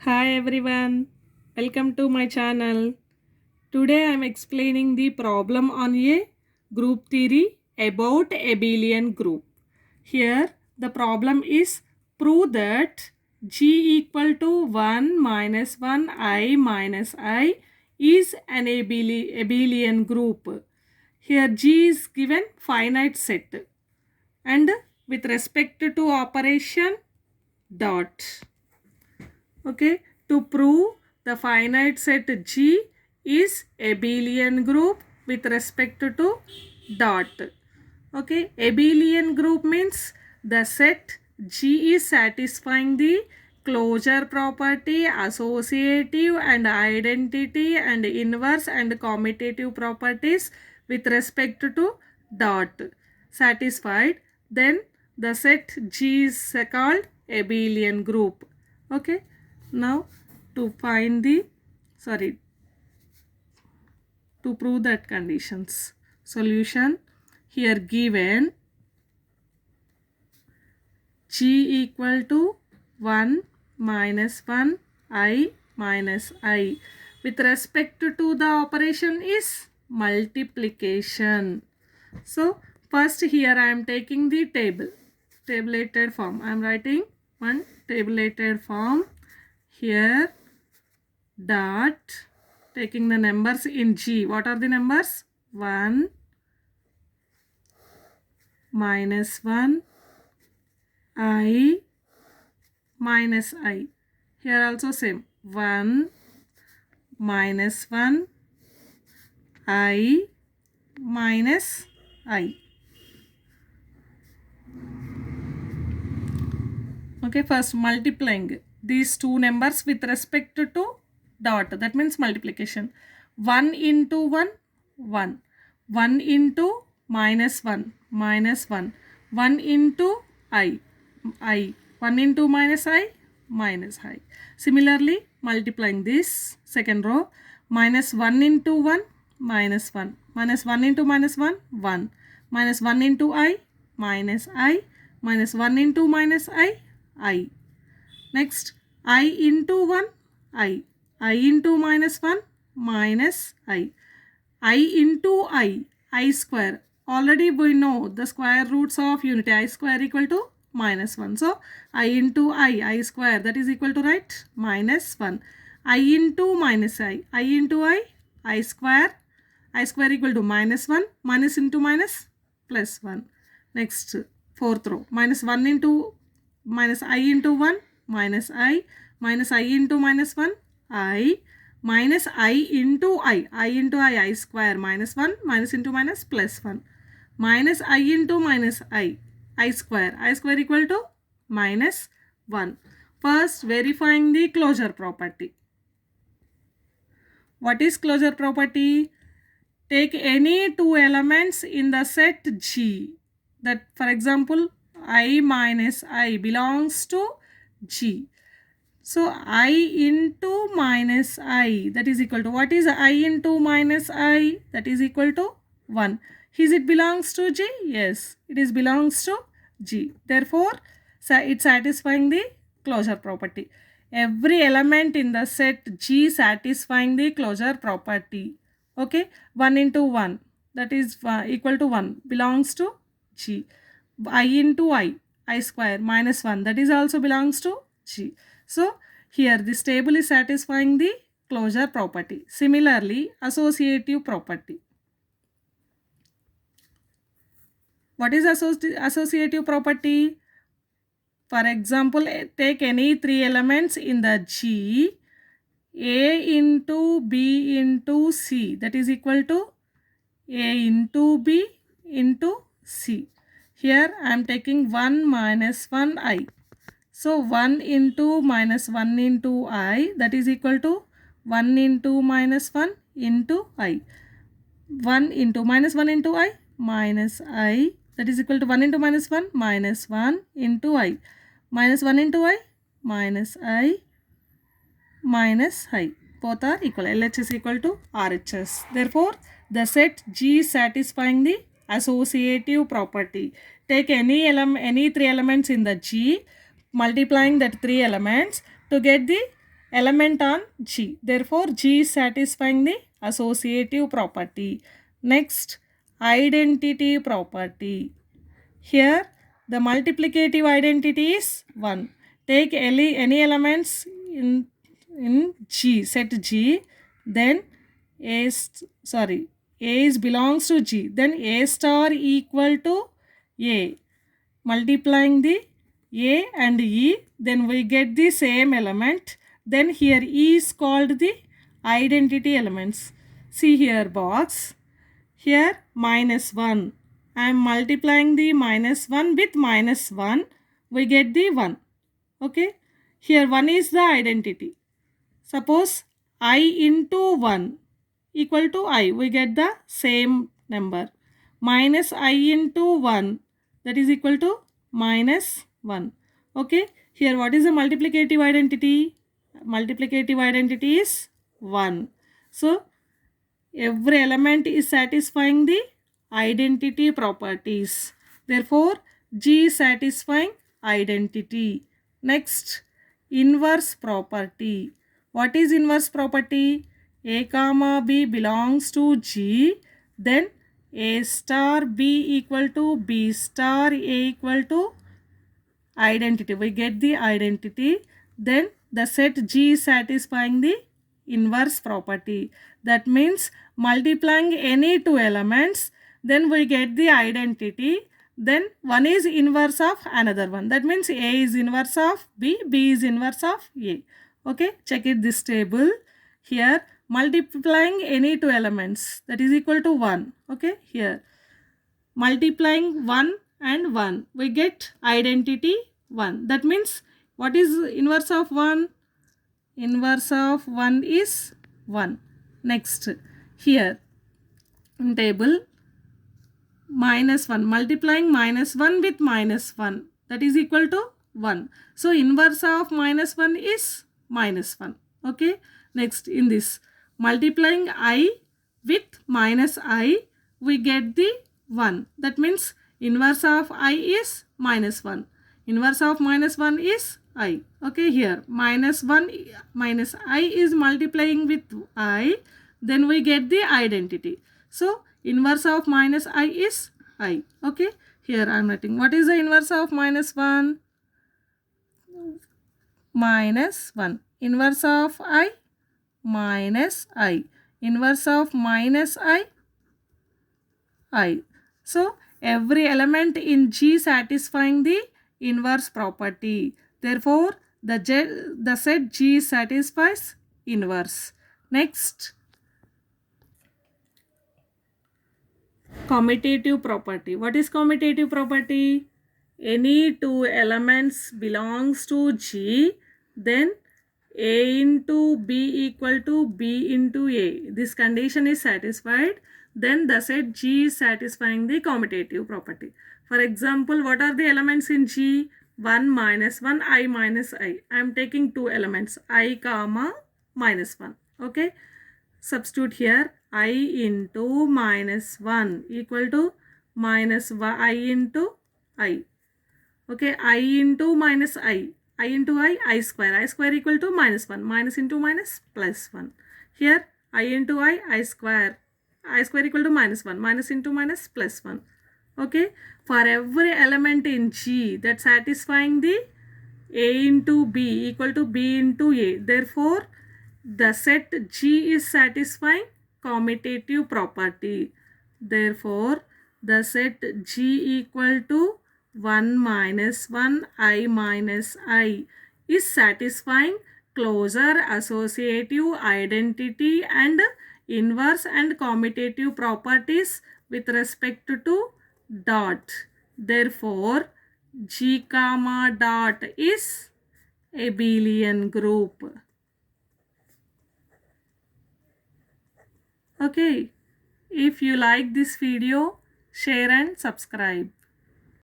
Hi everyone, welcome to my channel. Today I am explaining the problem on a group theory about abelian group. Here the problem is prove that G equal to 1 minus 1 I minus I is an abelian group. Here G is given finite set and with respect to operation dot. Okay, to prove the finite set G is abelian group with respect to dot. Okay, abelian group means the set G is satisfying the closure property, associative and identity and inverse and commutative properties with respect to dot satisfied, then the set G is called abelian group. Okay, now to find the to prove that conditions solution, here given G equal to 1 minus 1 I minus I with respect to the operation is multiplication. So first here I am taking the tabulated form. I am writing one tabulated form here dot taking the numbers in G. What are the numbers? 1 minus 1 I minus I. Here also same 1 minus 1 I minus I. Okay, first multiplying these two numbers with respect to dot, that means multiplication. 1 into 1 1, 1 into minus 1 minus 1, 1 into I 1 into minus I minus I. Similarly multiplying this second row, minus 1 into 1 minus 1, minus 1 into minus 1 1, minus 1 into I minus I, minus 1 into minus I. Next I into 1 I into minus 1 minus I into I square. Already we know the square roots of unity. I square equal to minus 1. So I into I square, that is equal to, right, minus 1. I into minus I into I square equal to minus 1, minus into minus plus 1. Next fourth row, minus 1 into minus I into 1 minus I into minus 1 I minus I into I square minus 1, minus into minus plus 1, minus I into minus I square equal to minus 1. First verifying the closure property. What is closure property? Take any two elements in the set G, that for example I minus I belongs to G. So I into minus I, that is equal to, what is I into minus I? That is equal to 1. Is it belongs to G? Yes, it is belongs to G. Therefore it satisfying the closure property. Every element in the set G satisfying the closure property. Okay, 1 into 1, that is equal to 1, belongs to G. I into I square minus 1, that is also belongs to G. So here this table is satisfying the closure property. Similarly associative property. What is associative property? For example, take any three elements in the G, A into B into C, that is equal to A into B into C. Here I am taking 1 minus 1 I. So 1 into minus 1 into I, that is equal to 1 into minus 1 into I. 1 into minus 1 into I minus I, that is equal to 1 into minus 1 minus 1 into I. Minus 1 into I minus I minus I. Both are equal. LHS is equal to RHS. Therefore, the set G is satisfying the associative property. Take any three elements in the G, multiplying that three elements to get the element on G. Therefore, G is satisfying the associative property. Next, identity property. Here, the multiplicative identity is 1. Take any elements in G, set G, then A is belongs to G, then A star equal to A. Multiplying the A and E, then we get the same element. Then here E is called the identity elements. See here box. Here -1. I am multiplying the -1 with -1. We get the 1. Okay. Here 1 is the identity. Suppose I into 1 equal to I. We get the same number. Minus I into 1, that is equal to -1. Okay. Here what is the multiplicative identity? Multiplicative identity is 1. So every element is satisfying the identity properties. Therefore, G is satisfying identity. Next, inverse property. What is inverse property? A comma B belongs to G, then A star B equal to B star A equal to identity. We get the identity. Then the set G is satisfying the inverse property. That means multiplying any two elements, then we get the identity. Then one is inverse of another one. That means A is inverse of B, B is inverse of A. Okay, check it this table. Here multiplying any two elements, that is equal to 1. Okay, here multiplying 1 and 1, we get identity 1. That means what is inverse of 1? Inverse of 1 is 1. Next, here in table -1, multiplying -1 with -1, that is equal to 1. So inverse of -1 is -1. Okay. Next, in this multiplying I with -I, we get the 1. That means inverse of I is -1. Inverse of -1 is I. Okay, here -1 minus I is multiplying with I, then we get the identity. So inverse of -I is I. Okay, here I am writing what is the inverse of -1? -1. Inverse of I, -I. Inverse of -I. So every element in G satisfying the inverse property. Therefore, the set G satisfies inverse. Next, commutative property. What is commutative property? Any two elements belongs to G, then A into B equal to B into A. This condition is satisfied, then the set G is satisfying the commutative property. For example, what are the elements in G? 1 minus 1, I minus I. I am taking two elements, I comma -1. Okay. Substitute here I into -1 equal to I into I. Okay, I into I into I square. I square equal to -1. Minus into minus plus 1. Here I into I square. I square equal to -1. Minus into minus plus 1. Okay, for every element in G that satisfying the A into B equal to B into A. Therefore, the set G is satisfying commutative property. Therefore, the set G equal to 1 minus 1 I minus I is satisfying closure, associative, identity and inverse and commutative properties with respect to dot. Therefore, G comma dot is abelian group. Okay, if you like this video, share and subscribe.